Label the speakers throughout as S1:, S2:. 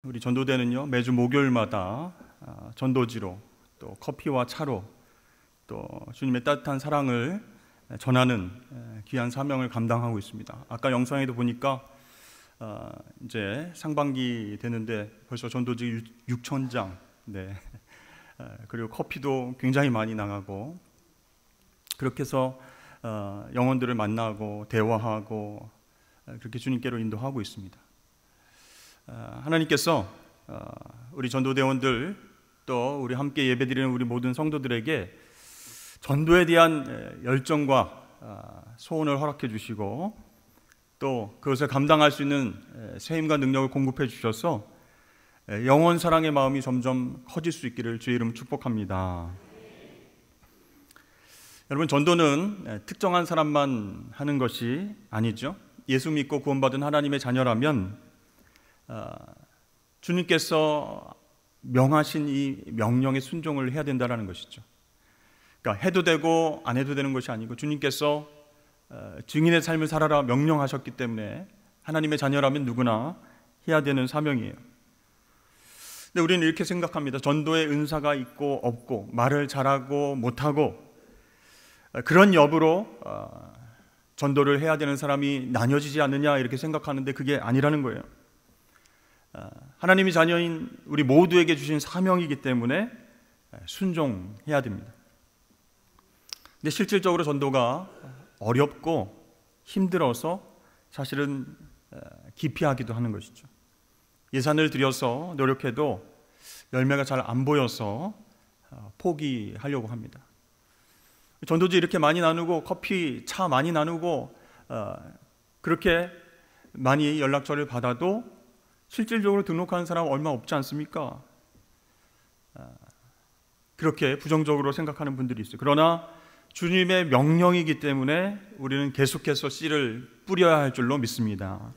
S1: 우리 전도대는요, 매주 목요일마다 전도지로 또 커피와 차로 또 주님의 따뜻한 사랑을 전하는 귀한 사명을 감당하고 있습니다. 아까 영상에도 보니까 이제 상반기 되는데 벌써 전도지 6,000장, 네. 그리고 커피도 굉장히 많이 나가고 그렇게 해서 영혼들을 만나고 대화하고 그렇게 주님께로 인도하고 있습니다. 하나님께서 우리 전도대원들 또 우리 함께 예배드리는 우리 모든 성도들에게 전도에 대한 열정과 소원을 허락해 주시고 또 그것을 감당할 수 있는 세임과 능력을 공급해 주셔서 영원 사랑의 마음이 점점 커질 수 있기를 주의 이름 축복합니다. 여러분, 전도는 특정한 사람만 하는 것이 아니죠. 예수 믿고 구원받은 하나님의 자녀라면 주님께서 명하신 이 명령에 순종을 해야 된다는 것이죠. 그러니까 해도 되고 안 해도 되는 것이 아니고 주님께서 증인의 삶을 살아라 명령하셨기 때문에 하나님의 자녀라면 누구나 해야 되는 사명이에요. 근데 우리는 이렇게 생각합니다. 전도의 은사가 있고 없고 말을 잘하고 못하고 그런 여부로 전도를 해야 되는 사람이 나뉘어지지 않느냐 이렇게 생각하는데 그게 아니라는 거예요. 하나님이 자녀인 우리 모두에게 주신 사명이기 때문에 순종해야 됩니다. 근데 실질적으로 전도가 어렵고 힘들어서 사실은 기피하기도 하는 것이죠. 예산을 들여서 노력해도 열매가 잘 안 보여서 포기하려고 합니다. 전도지 이렇게 많이 나누고 커피, 차 많이 나누고 그렇게 많이 연락처를 받아도 실질적으로 등록하는 사람 얼마 없지 않습니까? 그렇게 부정적으로 생각하는 분들이 있어요. 그러나 주님의 명령이기 때문에 우리는 계속해서 씨를 뿌려야 할 줄로 믿습니다.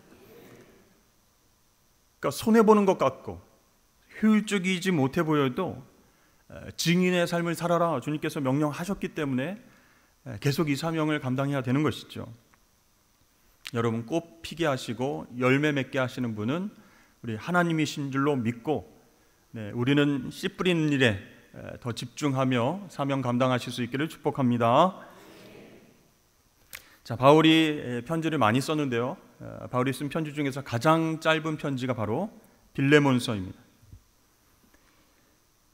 S1: 그러니까 손해보는 것 같고 효율적이지 못해 보여도 증인의 삶을 살아라 주님께서 명령하셨기 때문에 계속 이 사명을 감당해야 되는 것이죠. 여러분, 꽃 피게 하시고 열매 맺게 하시는 분은 우리 하나님이신 줄로 믿고 우리는 씨 뿌리는 일에 더 집중하며 사명 감당하실 수 있기를 축복합니다. 자, 바울이 편지를 많이 썼는데요. 바울이 쓴 편지 중에서 가장 짧은 편지가 바로 빌레몬서입니다.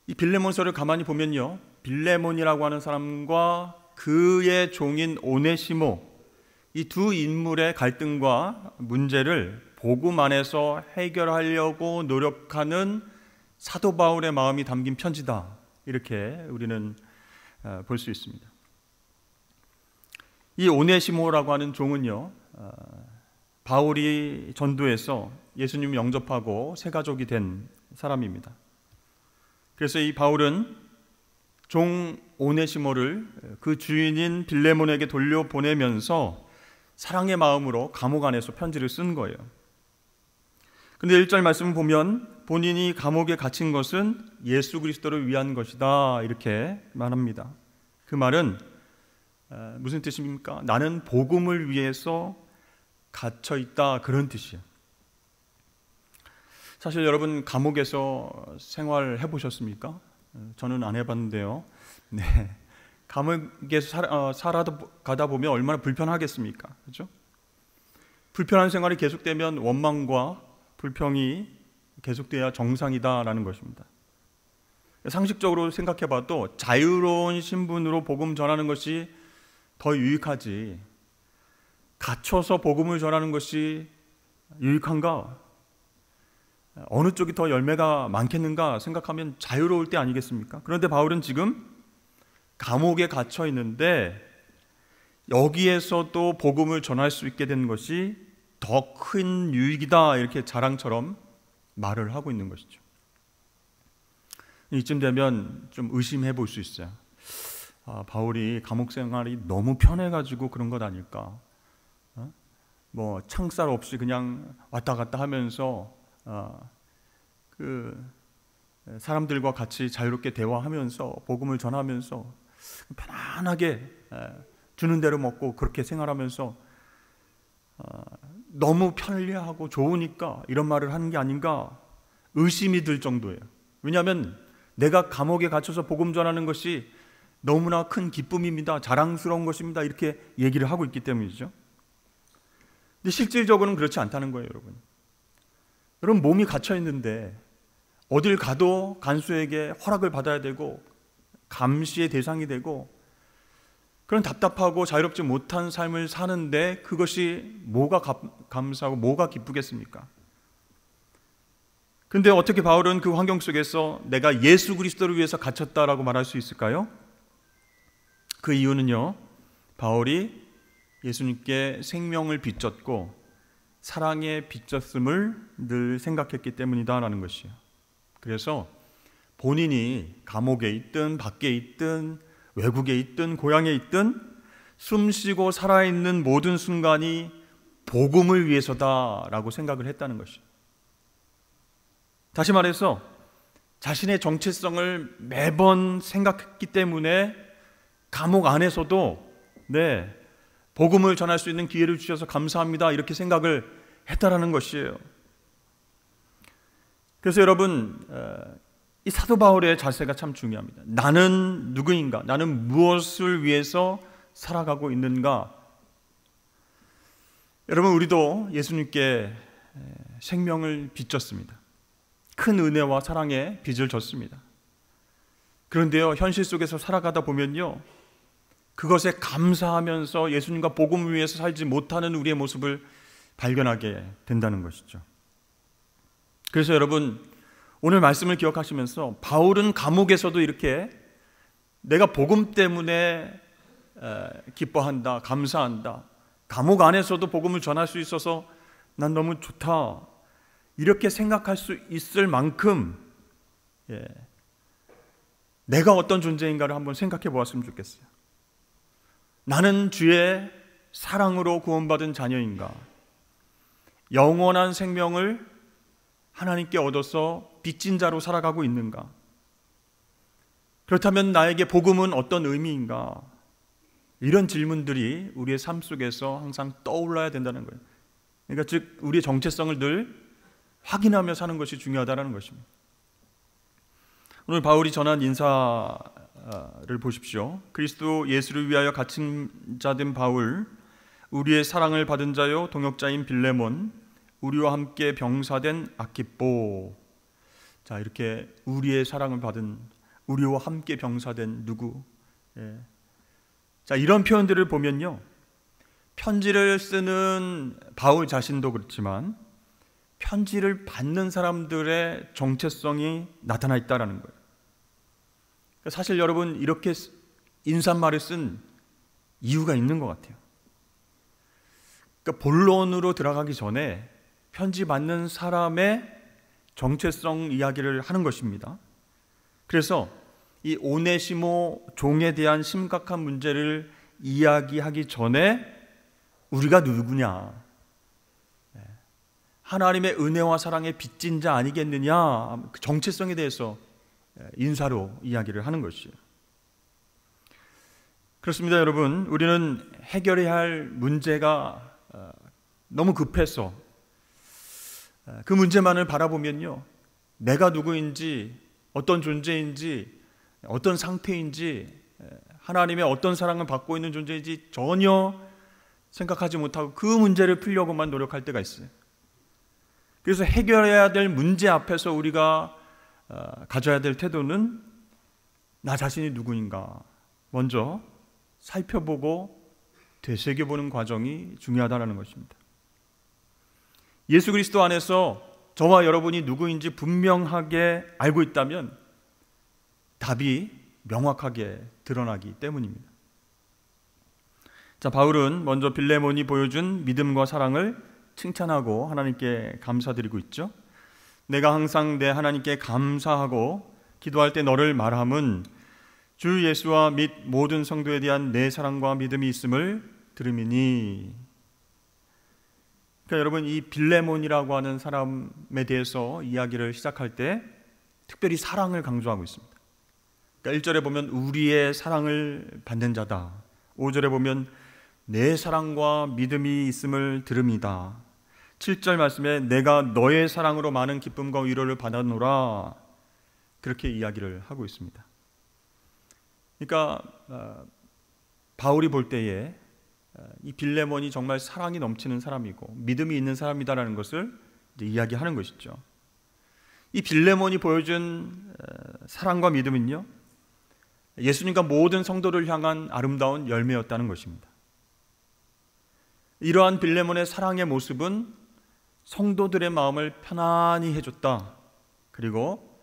S1: 이 빌레몬서를 가만히 보면요, 빌레몬이라고 하는 사람과 그의 종인 오네시모, 이 두 인물의 갈등과 문제를 복음 안에서 해결하려고 노력하는 사도 바울의 마음이 담긴 편지다, 이렇게 우리는 볼 수 있습니다. 이 오네시모라고 하는 종은요, 바울이 전도해서 예수님 영접하고 새 가족이 된 사람입니다. 그래서 이 바울은 종 오네시모를 그 주인인 빌레몬에게 돌려보내면서 사랑의 마음으로 감옥 안에서 편지를 쓴 거예요. 근데 1절 말씀을 보면 본인이 감옥에 갇힌 것은 예수 그리스도를 위한 것이다, 이렇게 말합니다. 그 말은 무슨 뜻입니까? 나는 복음을 위해서 갇혀 있다, 그런 뜻이에요. 사실 여러분, 감옥에서 생활해 보셨습니까? 저는 안 해봤는데요. 네, 감옥에서 살아가다 보면 얼마나 불편하겠습니까? 그렇죠? 불편한 생활이 계속되면 원망과 불평이 계속돼야 정상이다라는 것입니다. 상식적으로 생각해봐도 자유로운 신분으로 복음 전하는 것이 더 유익하지, 갇혀서 복음을 전하는 것이 유익한가? 어느 쪽이 더 열매가 많겠는가 생각하면 자유로울 때 아니겠습니까? 그런데 바울은 지금 감옥에 갇혀 있는데 여기에서도 복음을 전할 수 있게 된 것이 더 큰 유익이다, 이렇게 자랑처럼 말을 하고 있는 것이죠. 이쯤 되면 좀 의심해 볼 수 있어요. 바울이 감옥 생활이 너무 편해가지고 그런 것 아닐까? 뭐 창살 없이 그냥 왔다 갔다 하면서 그 사람들과 같이 자유롭게 대화하면서 복음을 전하면서 편안하게 주는 대로 먹고 그렇게 생활하면서 너무 편리하고 좋으니까 이런 말을 하는 게 아닌가 의심이 들 정도예요. 왜냐하면 내가 감옥에 갇혀서 복음 전하는 것이 너무나 큰 기쁨입니다, 자랑스러운 것입니다, 이렇게 얘기를 하고 있기 때문이죠. 근데 실질적으로는 그렇지 않다는 거예요, 여러분. 여러분, 몸이 갇혀 있는데 어딜 가도 간수에게 허락을 받아야 되고 감시의 대상이 되고 그런 답답하고 자유롭지 못한 삶을 사는데 그것이 뭐가 감사하고 뭐가 기쁘겠습니까? 근데 어떻게 바울은 그 환경 속에서 내가 예수 그리스도를 위해서 갇혔다라고 말할 수 있을까요? 그 이유는요, 바울이 예수님께 생명을 빚졌고 사랑에 빚졌음을 늘 생각했기 때문이다라는 것이에요. 그래서 본인이 감옥에 있든 밖에 있든 외국에 있든 고향에 있든 숨쉬고 살아있는 모든 순간이 복음을 위해서다라고 생각을 했다는 것이에요. 다시 말해서 자신의 정체성을 매번 생각했기 때문에 감옥 안에서도 복음을 전할 수 있는 기회를 주셔서 감사합니다, 이렇게 생각을 했다라는 것이에요. 그래서 여러분, 이 사도 바울의 자세가 참 중요합니다. 나는 누구인가? 나는 무엇을 위해서 살아가고 있는가? 여러분, 우리도 예수님께 생명을 빚졌습니다. 큰 은혜와 사랑의 빚을 졌습니다. 그런데요, 현실 속에서 살아가다 보면요, 그것에 감사하면서 예수님과 복음을 위해서 살지 못하는 우리의 모습을 발견하게 된다는 것이죠. 그래서 여러분, 오늘 말씀을 기억하시면서 바울은 감옥에서도 이렇게 내가 복음 때문에 기뻐한다, 감사한다, 감옥 안에서도 복음을 전할 수 있어서 난 너무 좋다, 이렇게 생각할 수 있을 만큼 내가 어떤 존재인가를 한번 생각해 보았으면 좋겠어요. 나는 주의 사랑으로 구원받은 자녀인가? 영원한 생명을 하나님께 얻어서 빚진 자로 살아가고 있는가? 그렇다면 나에게 복음은 어떤 의미인가? 이런 질문들이 우리의 삶 속에서 항상 떠올라야 된다는 거예요. 그러니까 즉 우리의 정체성을 늘 확인하며 사는 것이 중요하다는 것입니다. 오늘 바울이 전한 인사를 보십시오. 그리스도 예수를 위하여 갇힌 자 된 바울, 우리의 사랑을 받은 자요 동역자인 빌레몬, 우리와 함께 병사된 아키뽀. 자, 이렇게 우리의 사랑을 받은, 우리와 함께 병사된 누구? 자, 이런 표현들을 보면요, 편지를 쓰는 바울 자신도 그렇지만 편지를 받는 사람들의 정체성이 나타나 있다는 거예요. 사실 여러분, 이렇게 인사말을 쓴 이유가 있는 것 같아요. 그러니까 본론으로 들어가기 전에 편지 받는 사람의 정체성 이야기를 하는 것입니다. 그래서 이 오네시모 종에 대한 심각한 문제를 이야기하기 전에 우리가 누구냐, 하나님의 은혜와 사랑에 빚진 자 아니겠느냐, 그 정체성에 대해서 인사로 이야기를 하는 것이에요. 그렇습니다, 여러분. 우리는 해결해야 할 문제가 너무 급해서 그 문제만을 바라보면요, 내가 누구인지, 어떤 존재인지, 어떤 상태인지, 하나님의 어떤 사랑을 받고 있는 존재인지 전혀 생각하지 못하고 그 문제를 풀려고만 노력할 때가 있어요. 그래서 해결해야 될 문제 앞에서 우리가 가져야 될 태도는 나 자신이 누구인가 먼저 살펴보고 되새겨보는 과정이 중요하다는 것입니다. 예수 그리스도 안에서 저와 여러분이 누구인지 분명하게 알고 있다면 답이 명확하게 드러나기 때문입니다. 자, 바울은 먼저 빌레몬이 보여준 믿음과 사랑을 칭찬하고 하나님께 감사드리고 있죠. 내가 항상 내 하나님께 감사하고 기도할 때 너를 말함은 주 예수와 및 모든 성도에 대한 내 사랑과 믿음이 있음을 들음이니. 그러니까 여러분, 이 빌레몬이라고 하는 사람에 대해서 이야기를 시작할 때 특별히 사랑을 강조하고 있습니다. 그러니까 1절에 보면 우리의 사랑을 받는 자다, 5절에 보면 내 사랑과 믿음이 있음을 들음이다. 7절 말씀에 내가 너의 사랑으로 많은 기쁨과 위로를 받아노라, 그렇게 이야기를 하고 있습니다. 그러니까 바울이 볼 때에 이 빌레몬이 정말 사랑이 넘치는 사람이고 믿음이 있는 사람이다라는 것을 이제 이야기하는 것이죠. 이 빌레몬이 보여준 사랑과 믿음은요, 예수님과 모든 성도를 향한 아름다운 열매였다는 것입니다. 이러한 빌레몬의 사랑의 모습은 성도들의 마음을 편안히 해줬다. 그리고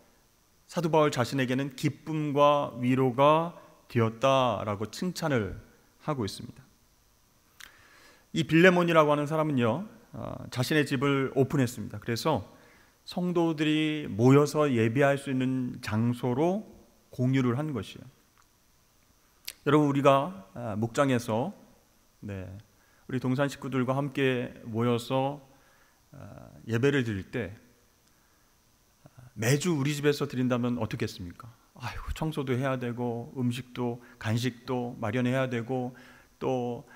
S1: 사도 바울 자신에게는 기쁨과 위로가 되었다라고 칭찬을 하고 있습니다. 이 빌레몬이라고 하는 사람은요, 자신의 집을 오픈했습니다. 그래서 성도들이 모여서 예배할 수 있는 장소로 공유를 한 것이에요. 여러분, 우리가 목장에서 우리 동산 식구들과 함께 모여서 예배를 드릴 때 매주 우리 집에서 드린다면 어떻겠습니까? 아이고, 청소도 해야 되고 음식도 간식도 마련해야 되고 또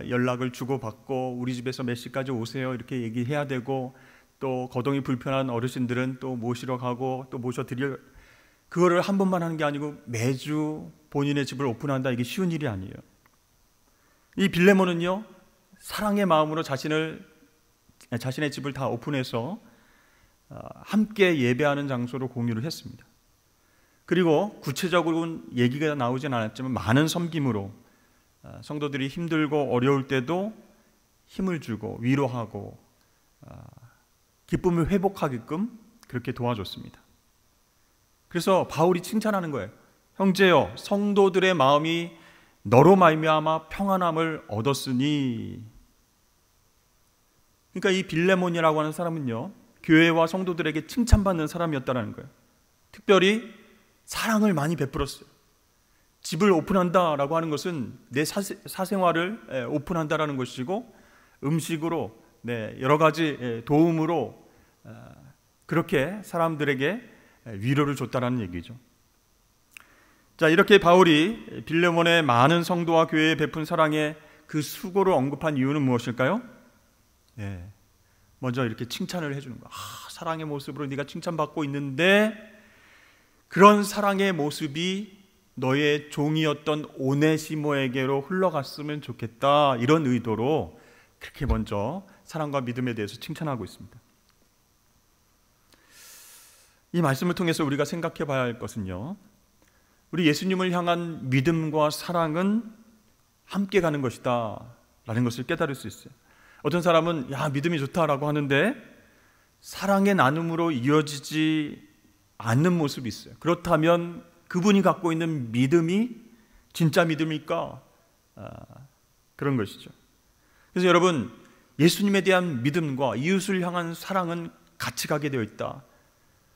S1: 연락을 주고받고 우리 집에서 몇 시까지 오세요 이렇게 얘기해야 되고 또 거동이 불편한 어르신들은 또 모시러 가고 또 모셔드려, 그거를 한 번만 하는 게 아니고 매주 본인의 집을 오픈한다, 이게 쉬운 일이 아니에요. 이 빌레몬은요, 사랑의 마음으로 자신의 집을 다 오픈해서 함께 예배하는 장소로 공유를 했습니다. 그리고 구체적으로는 얘기가 나오진 않았지만 많은 섬김으로 성도들이 힘들고 어려울 때도 힘을 주고 위로하고 기쁨을 회복하게끔 그렇게 도와줬습니다. 그래서 바울이 칭찬하는 거예요. 형제여, 성도들의 마음이 너로 말미암아 평안함을 얻었으니. 그러니까 이 빌레몬이라고 하는 사람은요, 교회와 성도들에게 칭찬받는 사람이었다는 거예요. 특별히 사랑을 많이 베풀었어요. 집을 오픈한다라고 하는 것은 내 사생활을 오픈한다라는 것이고, 음식으로 여러 가지 도움으로 그렇게 사람들에게 위로를 줬다라는 얘기죠. 자, 이렇게 바울이 빌레몬의 많은 성도와 교회에 베푼 사랑의 그 수고를 언급한 이유는 무엇일까요? 먼저 이렇게 칭찬을 해주는 거야. 사랑의 모습으로 네가 칭찬받고 있는데 그런 사랑의 모습이 너의 종이었던 오네시모에게로 흘러갔으면 좋겠다, 이런 의도로 그렇게 먼저 사랑과 믿음에 대해서 칭찬하고 있습니다. 이 말씀을 통해서 우리가 생각해 봐야 할 것은요, 우리 예수님을 향한 믿음과 사랑은 함께 가는 것이다 라는 것을 깨달을 수 있어요. 어떤 사람은 믿음이 좋다라고 하는데 사랑의 나눔으로 이어지지 않는 모습이 있어요. 그렇다면 그분이 갖고 있는 믿음이 진짜 믿음일까? 그런 것이죠. 그래서 여러분, 예수님에 대한 믿음과 이웃을 향한 사랑은 같이 가게 되어 있다.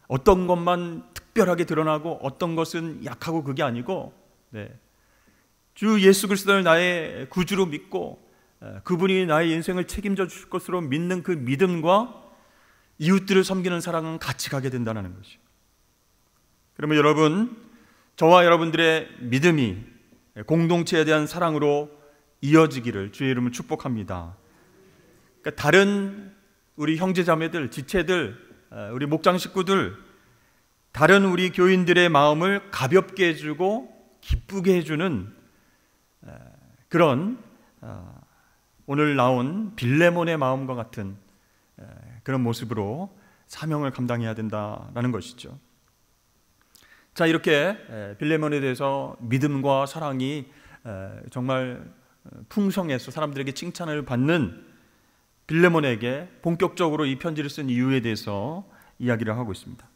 S1: 어떤 것만 특별하게 드러나고 어떤 것은 약하고 그게 아니고, 주 예수 그리스도를 나의 구주로 믿고 그분이 나의 인생을 책임져 주실 것으로 믿는 그 믿음과 이웃들을 섬기는 사랑은 같이 가게 된다는 것이죠. 그러면 여러분, 저와 여러분들의 믿음이 공동체에 대한 사랑으로 이어지기를 주의 이름으로 축복합니다. 그러니까 다른 우리 형제자매들, 지체들, 우리 목장 식구들, 다른 우리 교인들의 마음을 가볍게 해주고 기쁘게 해주는 그런 오늘 나온 빌레몬의 마음과 같은 그런 모습으로 사명을 감당해야 된다는 것이죠. 자, 이렇게 빌레몬에 대해서 믿음과 사랑이 정말 풍성해서 사람들에게 칭찬을 받는 빌레몬에게 본격적으로 이 편지를 쓴 이유에 대해서 이야기를 하고 있습니다.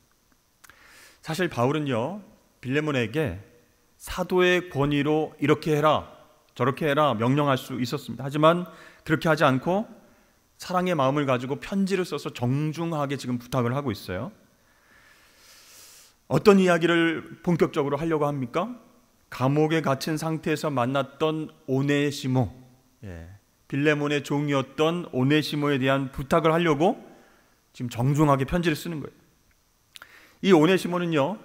S1: 사실 바울은요, 빌레몬에게 사도의 권위로 이렇게 해라 저렇게 해라 명령할 수 있었습니다. 하지만 그렇게 하지 않고 사랑의 마음을 가지고 편지를 써서 정중하게 지금 부탁을 하고 있어요. 어떤 이야기를 본격적으로 하려고 합니까? 감옥에 갇힌 상태에서 만났던 오네시모, 빌레몬의 종이었던 오네시모에 대한 부탁을 하려고 지금 정중하게 편지를 쓰는 거예요. 이 오네시모는요,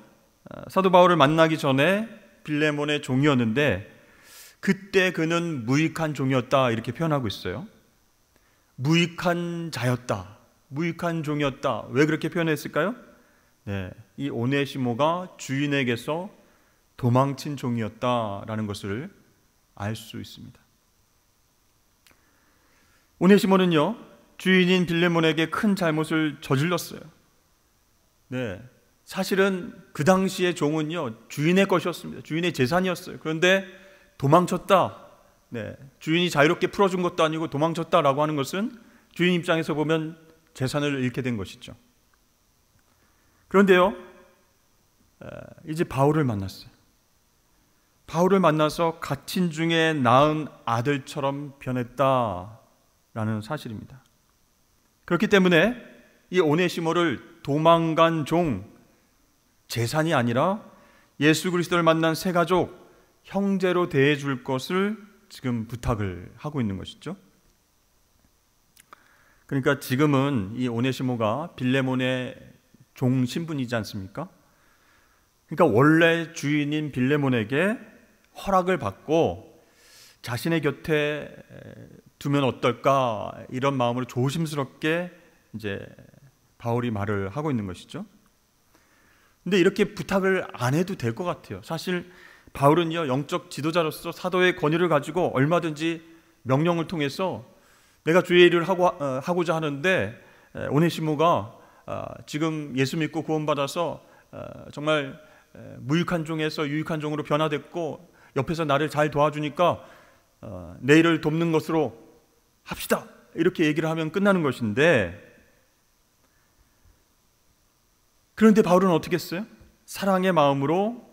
S1: 사도 바울을 만나기 전에 빌레몬의 종이었는데 그때 그는 무익한 종이었다, 이렇게 표현하고 있어요. 무익한 자였다. 무익한 종이었다. 왜 그렇게 표현했을까요? 네, 이 오네시모가 주인에게서 도망친 종이었다라는 것을 알 수 있습니다. 오네시모는요, 주인인 빌레몬에게 큰 잘못을 저질렀어요. 네, 사실은 그 당시의 종은요, 주인의 것이었습니다. 주인의 재산이었어요. 그런데 도망쳤다. 네, 주인이 자유롭게 풀어준 것도 아니고 도망쳤다라고 하는 것은 주인 입장에서 보면 재산을 잃게 된 것이죠. 그런데요, 이제 바울을 만났어요. 바울을 만나서 갇힌 중에 낳은 아들처럼 변했다라는 사실입니다. 그렇기 때문에 이 오네시모를 도망간 종, 재산이 아니라 예수 그리스도를 만난 새 가족, 형제로 대해줄 것을 지금 부탁을 하고 있는 것이죠. 그러니까 지금은 이 오네시모가 빌레몬의 종 신분이지 않습니까? 그러니까 원래 주인인 빌레몬에게 허락을 받고 자신의 곁에 두면 어떨까, 이런 마음으로 조심스럽게 이제 바울이 말을 하고 있는 것이죠. 근데 이렇게 부탁을 안 해도 될 것 같아요. 사실 바울은요, 영적 지도자로서 사도의 권위를 가지고 얼마든지 명령을 통해서 내가 주의 일을 하고자 하는데, 오네시모가 지금 예수 믿고 구원받아서 정말 무익한 종에서 유익한 종으로 변화됐고 옆에서 나를 잘 도와주니까 내 일을 돕는 것으로 합시다, 이렇게 얘기를 하면 끝나는 것인데, 그런데 바울은 어떻게 했어요? 사랑의 마음으로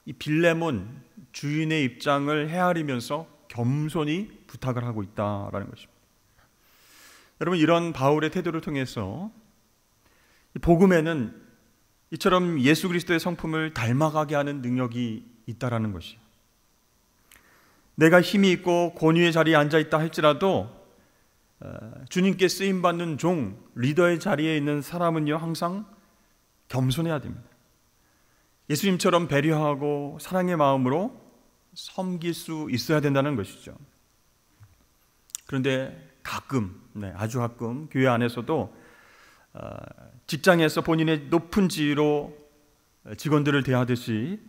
S1: 이 빌레몬 주인의 입장을 헤아리면서 겸손히 부탁을 하고 있다라는 것입니다. 여러분, 이런 바울의 태도를 통해서 복음에는 이처럼 예수 그리스도의 성품을 닮아가게 하는 능력이 있다라는 것이에요. 내가 힘이 있고 권위의 자리에 앉아있다 할지라도 주님께 쓰임받는 종, 리더의 자리에 있는 사람은요, 항상 겸손해야 됩니다. 예수님처럼 배려하고 사랑의 마음으로 섬길 수 있어야 된다는 것이죠. 그런데 가끔, 아주 가끔 교회 안에서도 직장에서 본인의 높은 지위로 직원들을 대하듯이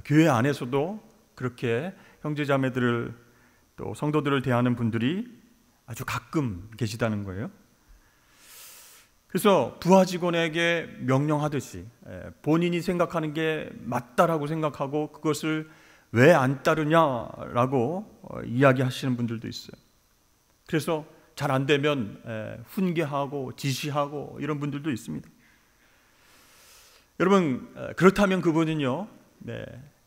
S1: 교회 안에서도 그렇게 형제자매들을 또 성도들을 대하는 분들이 아주 가끔 계시다는 거예요. 그래서 부하 직원에게 명령하듯이 본인이 생각하는 게 맞다라고 생각하고 그것을 왜 안 따르냐라고 이야기하시는 분들도 있어요. 그래서 잘 안 되면 훈계하고 지시하고 이런 분들도 있습니다. 여러분, 그렇다면 그분은요,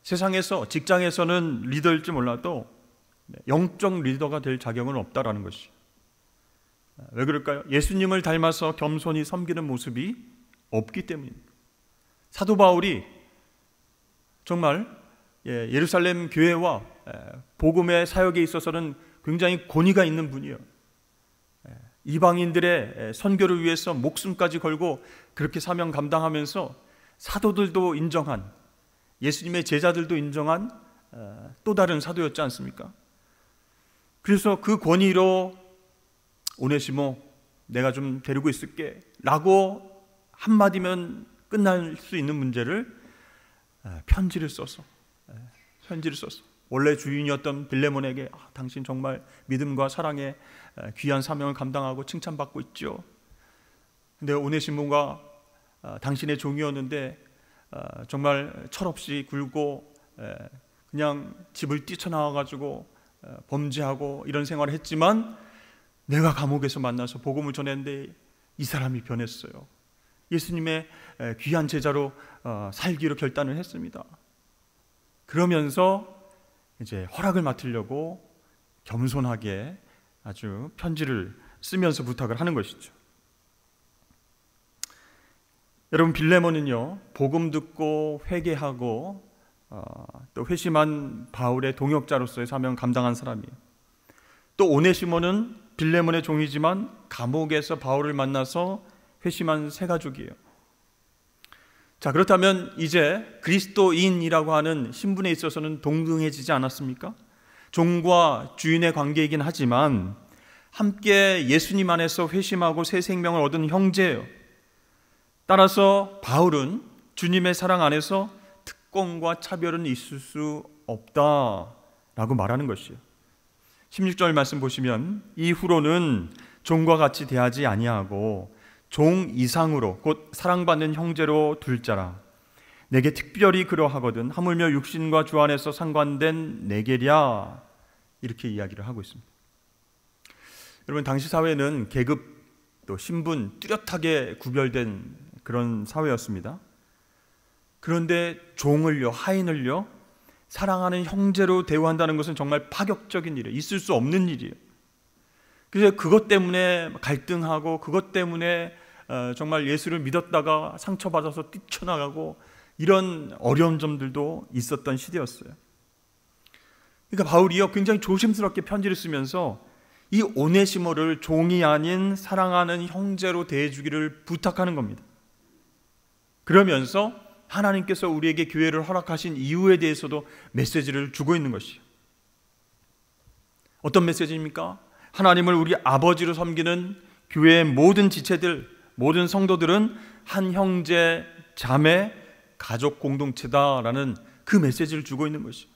S1: 세상에서, 직장에서는 리더일지 몰라도 영적 리더가 될 자격은 없다라는 것이죠. 왜 그럴까요? 예수님을 닮아서 겸손히 섬기는 모습이 없기 때문입니다. 사도 바울이 정말 예루살렘 교회와 복음의 사역에 있어서는 굉장히 권위가 있는 분이에요. 이방인들의 선교를 위해서 목숨까지 걸고 그렇게 사명 감당하면서 사도들도 인정한, 예수님의 제자들도 인정한 또 다른 사도였지 않습니까? 그래서 그 권위로 오네시모, 내가 좀 데리고 있을게 라고 한마디면 끝날 수 있는 문제를 편지를 써서 원래 주인이었던 빌레몬에게 당신 정말 믿음과 사랑의 귀한 사명을 감당하고 칭찬받고 있죠. 근데 오네시모가 당신의 종이었는데 정말 철없이 굴고 그냥 집을 뛰쳐나와가지고 범죄하고 이런 생활을 했지만 내가 감옥에서 만나서 복음을 전했는데 이 사람이 변했어요. 예수님의 귀한 제자로 살기로 결단을 했습니다. 그러면서 이제 허락을 맡으려고 겸손하게 아주 편지를 쓰면서 부탁을 하는 것이죠. 여러분, 빌레몬은요, 복음 듣고 회개하고 또 회심한 바울의 동역자로서의 사명 감당한 사람이에요. 또 오네시모는 빌레몬의 종이지만 감옥에서 바울을 만나서 회심한 새 가족이에요. 자, 그렇다면 이제 그리스도인이라고 하는 신분에 있어서는 동등해지지 않았습니까? 종과 주인의 관계이긴 하지만 함께 예수님 안에서 회심하고 새 생명을 얻은 형제예요. 따라서 바울은 주님의 사랑 안에서 특권과 차별은 있을 수 없다라고 말하는 것이에요. 16절 말씀 보시면 이후로는 종과 같이 대하지 아니하고 종 이상으로 곧 사랑받는 형제로 둘 자라. 내게 특별히 그러하거든 하물며 육신과 주 안에서 상관된 내게랴. 이렇게 이야기를 하고 있습니다. 여러분, 당시 사회는 계급 또 신분 뚜렷하게 구별된 그런 사회였습니다. 그런데 종을요, 하인을요 사랑하는 형제로 대우한다는 것은 정말 파격적인 일이에요. 있을 수 없는 일이에요. 그래서 그것 때문에 갈등하고 그것 때문에 정말 예수를 믿었다가 상처받아서 뛰쳐나가고 이런 어려운 점들도 있었던 시대였어요. 그러니까 바울이요 굉장히 조심스럽게 편지를 쓰면서 이 오네시모를 종이 아닌 사랑하는 형제로 대해주기를 부탁하는 겁니다. 그러면서 하나님께서 우리에게 교회를 허락하신 이유에 대해서도 메시지를 주고 있는 것이에요. 어떤 메시지입니까? 하나님을 우리 아버지로 섬기는 교회의 모든 지체들, 모든 성도들은 한 형제, 자매, 가족 공동체다라는 그 메시지를 주고 있는 것이에요.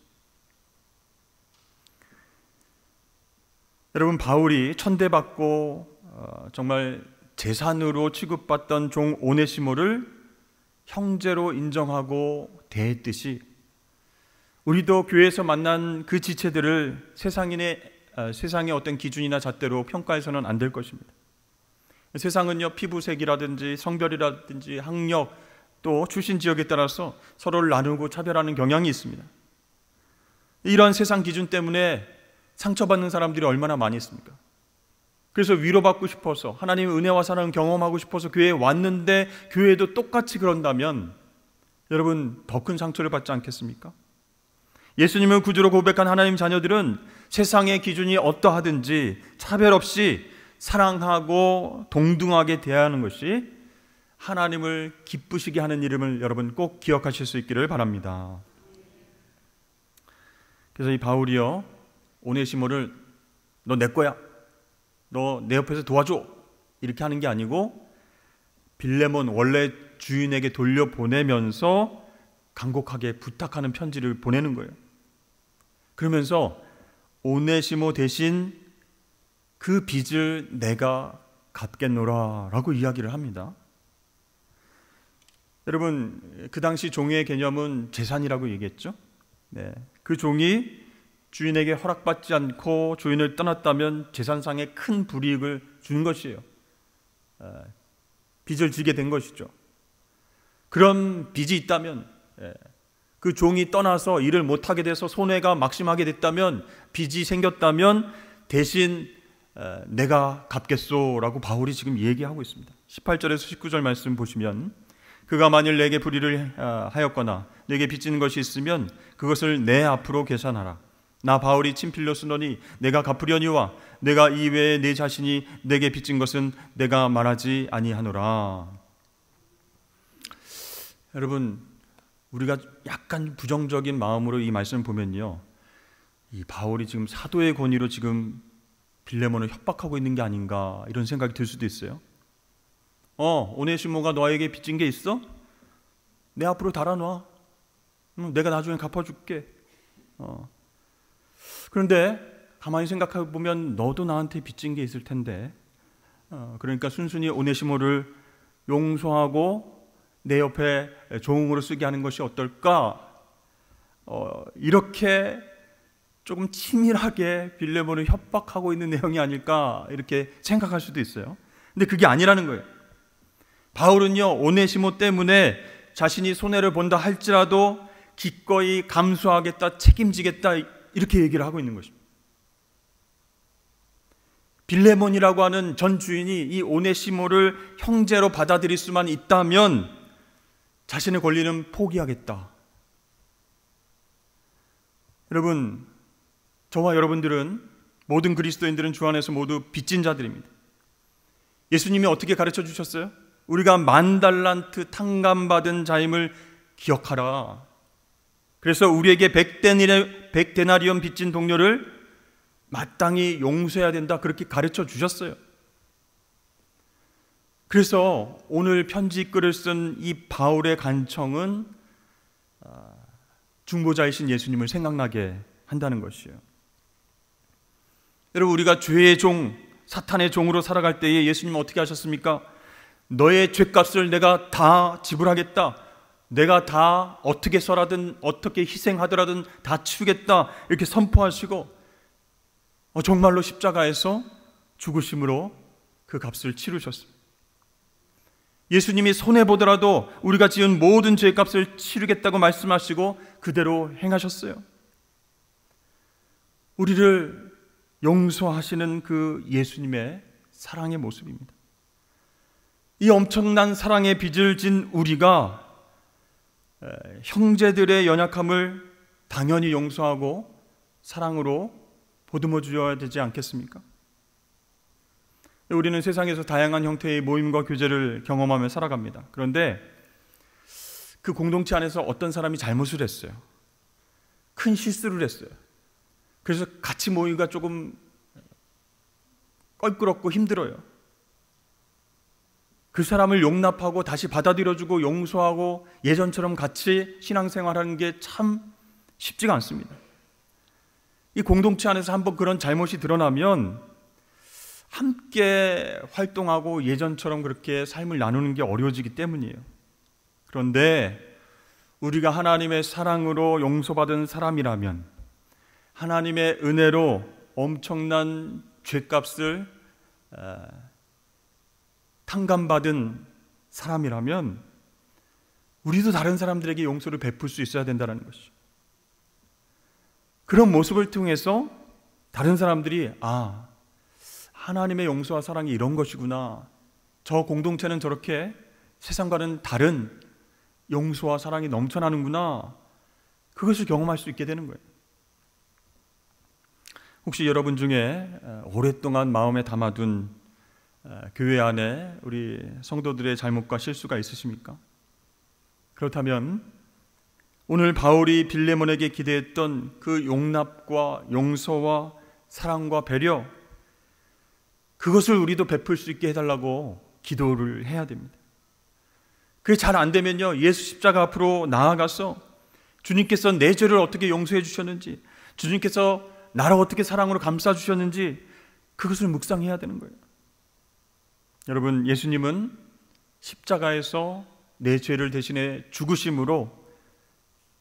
S1: 여러분, 바울이 천대받고 정말 재산으로 취급받던 종 오네시모를 형제로 인정하고 대했듯이 우리도 교회에서 만난 그 지체들을 세상의 어떤 기준이나 잣대로 평가해서는 안 될 것입니다. 세상은요 피부색이라든지 성별이라든지 학력 또 출신 지역에 따라서 서로를 나누고 차별하는 경향이 있습니다. 이런 세상 기준 때문에 상처받는 사람들이 얼마나 많이 있습니까? 그래서 위로받고 싶어서 하나님의 은혜와 사랑을 경험하고 싶어서 교회에 왔는데 교회도 똑같이 그런다면 여러분 더 큰 상처를 받지 않겠습니까? 예수님을 구주로 고백한 하나님 자녀들은 세상의 기준이 어떠하든지 차별 없이 사랑하고 동등하게 대하는 것이 하나님을 기쁘시게 하는 이름을 여러분 꼭 기억하실 수 있기를 바랍니다. 그래서 이 바울이요 오네시모를 너 내 거야, 너 내 옆에서 도와줘 이렇게 하는 게 아니고 빌레몬 원래 주인에게 돌려보내면서 간곡하게 부탁하는 편지를 보내는 거예요. 그러면서 오네시모 대신 그 빚을 내가 갚겠노라 라고 이야기를 합니다. 여러분, 그 당시 종의 개념은 재산이라고 얘기했죠. 네, 그 종이 주인에게 허락받지 않고 주인을 떠났다면 재산상의 큰 불이익을 준 것이에요. 빚을 지게 된 것이죠. 그런 빚이 있다면 그 종이 떠나서 일을 못하게 돼서 손해가 막심하게 됐다면 빚이 생겼다면 대신 내가 갚겠소라고 바울이 지금 얘기하고 있습니다. 18절에서 19절 말씀 보시면 그가 만일 내게 불의를 하였거나 내게 빚지는 것이 있으면 그것을 내 앞으로 계산하라. 나 바울이 친필로 쓰노니 내가 갚으려니와 내가 이외에 내 자신이 내게 빚진 것은 내가 말하지 아니하노라. 여러분, 우리가 약간 부정적인 마음으로 이 말씀을 보면요, 이 바울이 지금 사도의 권위로 지금 빌레몬을 협박하고 있는 게 아닌가 이런 생각이 들 수도 있어요. 오네시모가 너에게 빚진 게 있어? 내 앞으로 달아놔. 내가 나중에 갚아줄게. 그런데 가만히 생각해 보면 너도 나한테 빚진 게 있을 텐데, 그러니까 순순히 오네시모를 용서하고 내 옆에 종으로 쓰게 하는 것이 어떨까? 이렇게 조금 치밀하게 빌레몬을 협박하고 있는 내용이 아닐까 이렇게 생각할 수도 있어요. 근데 그게 아니라는 거예요. 바울은요 오네시모 때문에 자신이 손해를 본다 할지라도 기꺼이 감수하겠다, 책임지겠다 이렇게 얘기를 하고 있는 것입니다. 빌레몬이라고 하는 전 주인이 이 오네시모를 형제로 받아들일 수만 있다면 자신의 권리는 포기하겠다. 여러분, 저와 여러분들은, 모든 그리스도인들은 주 안에서 모두 빚진 자들입니다. 예수님이 어떻게 가르쳐 주셨어요? 우리가 10,000달란트 탕감받은 자임을 기억하라. 그래서 우리에게 100데나리온 빚진 동료를 마땅히 용서해야 된다, 그렇게 가르쳐 주셨어요. 그래서 오늘 편지글을 쓴 이 바울의 간청은 중보자이신 예수님을 생각나게 한다는 것이에요. 여러분, 우리가 죄의 종, 사탄의 종으로 살아갈 때에 예수님은 어떻게 하셨습니까? 너의 죄값을 내가 다 지불하겠다, 내가 다 어떻게 써라든 어떻게 희생하더라든 다 치우겠다, 이렇게 선포하시고 정말로 십자가에서 죽으심으로 그 값을 치르셨습니다. 예수님이 손해보더라도 우리가 지은 모든 죄값을 치르겠다고 말씀하시고 그대로 행하셨어요. 우리를 용서하시는 그 예수님의 사랑의 모습입니다. 이 엄청난 사랑의 빚을 진 우리가 형제들의 연약함을 당연히 용서하고 사랑으로 보듬어 주어야 되지 않겠습니까? 우리는 세상에서 다양한 형태의 모임과 교제를 경험하며 살아갑니다. 그런데 그 공동체 안에서 어떤 사람이 잘못을 했어요. 큰 실수를 했어요. 그래서 같이 모이기가 조금 껄끄럽고 힘들어요. 그 사람을 용납하고 다시 받아들여주고 용서하고 예전처럼 같이 신앙생활하는 게 참 쉽지가 않습니다. 이 공동체 안에서 한번 그런 잘못이 드러나면 함께 활동하고 예전처럼 그렇게 삶을 나누는 게 어려워지기 때문이에요. 그런데 우리가 하나님의 사랑으로 용서받은 사람이라면, 하나님의 은혜로 엄청난 죄값을 탕감받은 사람이라면 우리도 다른 사람들에게 용서를 베풀 수 있어야 된다는 것이죠. 그런 모습을 통해서 다른 사람들이 하나님의 용서와 사랑이 이런 것이구나, 저 공동체는 저렇게 세상과는 다른 용서와 사랑이 넘쳐나는구나, 그것을 경험할 수 있게 되는 거예요. 혹시 여러분 중에 오랫동안 마음에 담아둔 교회 안에 우리 성도들의 잘못과 실수가 있으십니까? 그렇다면 오늘 바울이 빌레몬에게 기대했던 그 용납과 용서와 사랑과 배려, 그것을 우리도 베풀 수 있게 해달라고 기도를 해야 됩니다. 그게 잘 안 되면요, 예수 십자가 앞으로 나아가서 주님께서 내 죄를 어떻게 용서해 주셨는지, 주님께서 나를 어떻게 사랑으로 감싸 주셨는지 그것을 묵상해야 되는 거예요. 여러분, 예수님은 십자가에서 내 죄를 대신해 죽으심으로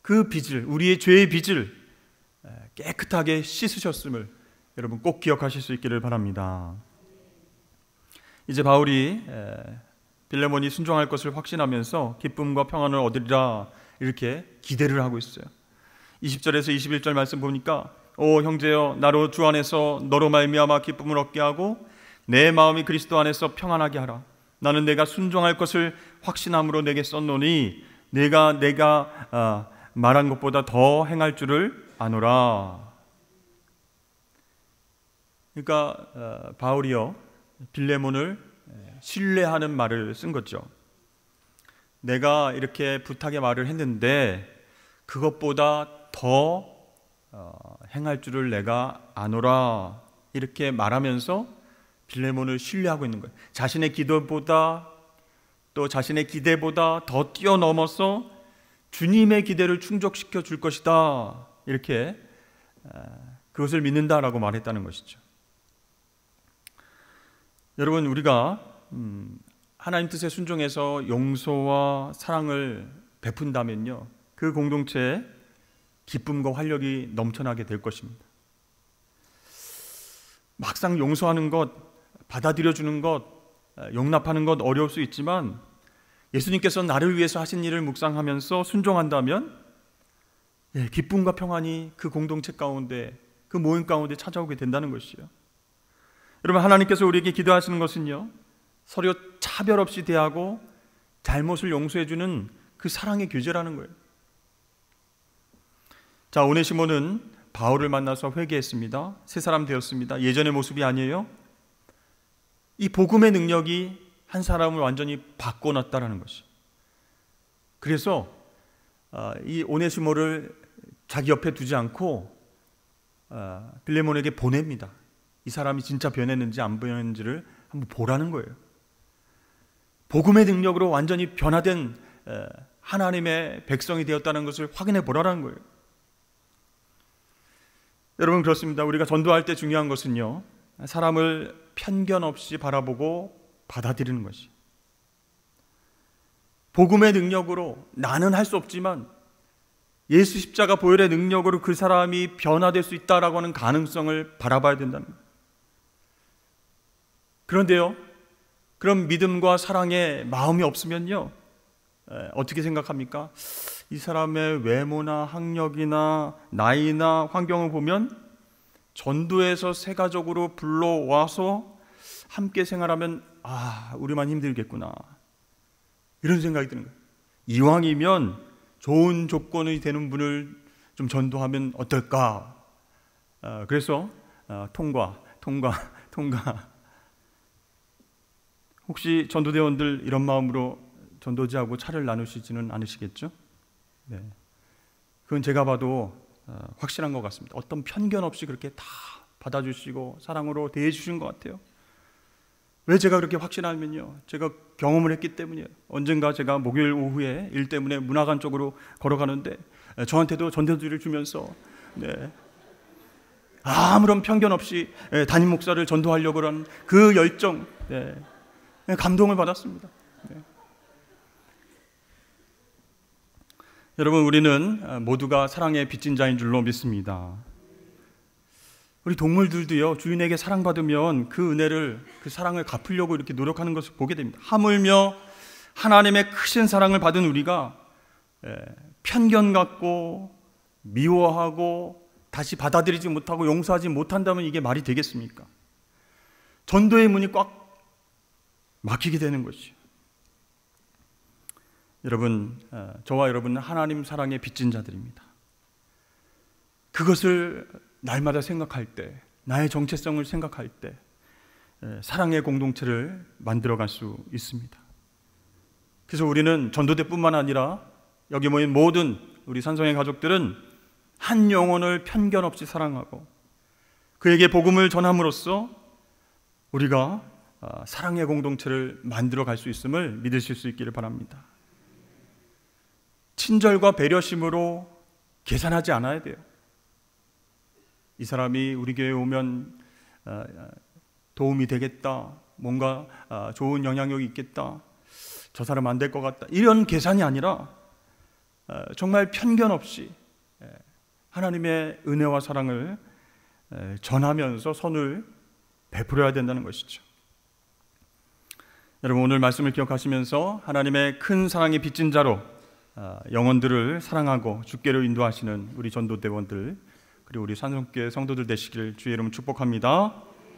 S1: 그 빚을, 우리의 죄의 빚을 깨끗하게 씻으셨음을 여러분 꼭 기억하실 수 있기를 바랍니다. 이제 바울이 빌레몬이 순종할 것을 확신하면서 기쁨과 평안을 얻으리라 이렇게 기대를 하고 있어요. 20절에서 21절 말씀 보니까 오 형제여, 나로 주 안에서 너로 말미암아 기쁨을 얻게 하고 내 마음이 그리스도 안에서 평안하게 하라. 나는 내가 순종할 것을 확신함으로 내게 썼노니 내가 말한 것보다 더 행할 줄을 아노라. 그러니까 바울이요, 빌레몬을 신뢰하는 말을 쓴 거죠. 내가 이렇게 부탁의 말을 했는데 그것보다 더 행할 줄을 내가 아노라, 이렇게 말하면서 빌레몬을 신뢰하고 있는 거예요. 자신의 기도보다 또 자신의 기대보다 더 뛰어넘어서 주님의 기대를 충족시켜 줄 것이다, 이렇게 그것을 믿는다라고 말했다는 것이죠. 여러분, 우리가 하나님 뜻에 순종해서 용서와 사랑을 베푼다면요, 그 공동체에 기쁨과 활력이 넘쳐나게 될 것입니다. 막상 용서하는 것, 받아들여주는 것, 용납하는 것 어려울 수 있지만 예수님께서 나를 위해서 하신 일을 묵상하면서 순종한다면 기쁨과 평안이 그 공동체 가운데, 그 모임 가운데 찾아오게 된다는 것이요. 여러분, 하나님께서 우리에게 기도하시는 것은요, 서로 차별 없이 대하고 잘못을 용서해주는 그 사랑의 교제라는 거예요. 자, 오네시모는 바울을 만나서 회개했습니다. 새 사람 되었습니다. 예전의 모습이 아니에요. 이 복음의 능력이 한 사람을 완전히 바꿔놨다라는 것이. 그래서 이 오네시모를 자기 옆에 두지 않고 빌레몬에게 보냅니다. 이 사람이 진짜 변했는지 안 변했는지를 한번 보라는 거예요. 복음의 능력으로 완전히 변화된 하나님의 백성이 되었다는 것을 확인해 보라는 거예요. 여러분, 그렇습니다. 우리가 전도할 때 중요한 것은요, 사람을 편견 없이 바라보고 받아들이는 것이. 복음의 능력으로 나는 할 수 없지만 예수 십자가 보혈의 능력으로 그 사람이 변화될 수 있다라고 하는 가능성을 바라봐야 된답니다. 그런데요, 그런 믿음과 사랑의 마음이 없으면요, 어떻게 생각합니까? 이 사람의 외모나 학력이나 나이나 환경을 보면 전도에서 세가족으로 불러와서 함께 생활하면 우리만 힘들겠구나, 이런 생각이 드는 거예요. 이왕이면 좋은 조건이 되는 분을 좀 전도하면 어떨까? 그래서 통과. 혹시 전도대원들 이런 마음으로 전도지하고 차를 나누시지는 않으시겠죠? 네. 그건 제가 봐도 확실한 것 같습니다. 어떤 편견 없이 그렇게 다 받아주시고 사랑으로 대해주신 것 같아요. 왜 제가 그렇게 확신하면요, 제가 경험을 했기 때문이에요. 언젠가 제가 목요일 오후에 일 때문에 문화관 쪽으로 걸어가는데 저한테도 전도지를 주면서 아무런 편견 없이 담임 목사를 전도하려고 하는 그 열정, 감동을 받았습니다. 여러분, 우리는 모두가 사랑의 빚진 자인 줄로 믿습니다. 우리 동물들도요, 주인에게 사랑받으면 그 은혜를, 그 사랑을 갚으려고 이렇게 노력하는 것을 보게 됩니다. 하물며 하나님의 크신 사랑을 받은 우리가 편견 갖고 미워하고 다시 받아들이지 못하고 용서하지 못한다면 이게 말이 되겠습니까? 전도의 문이 꽉 막히게 되는 것이죠. 여러분, 저와 여러분은 하나님 사랑에 빚진 자들입니다. 그것을 날마다 생각할 때, 나의 정체성을 생각할 때 사랑의 공동체를 만들어갈 수 있습니다. 그래서 우리는 전도대뿐만 아니라 여기 모인 모든 우리 산성의 가족들은 한 영혼을 편견 없이 사랑하고 그에게 복음을 전함으로써 우리가 사랑의 공동체를 만들어갈 수 있음을 믿으실 수 있기를 바랍니다. 친절과 배려심으로 계산하지 않아야 돼요. 이 사람이 우리 교회에 오면 도움이 되겠다, 뭔가 좋은 영향력이 있겠다, 저 사람 안 될 것 같다, 이런 계산이 아니라 정말 편견 없이 하나님의 은혜와 사랑을 전하면서 선을 베풀어야 된다는 것이죠. 여러분, 오늘 말씀을 기억하시면서 하나님의 큰 사랑에 빚진 자로 영혼들을 사랑하고 주께로 인도하시는 우리 전도대원들, 그리고 우리 산성교회 성도들 되시기를 주의 이름으로 축복합니다.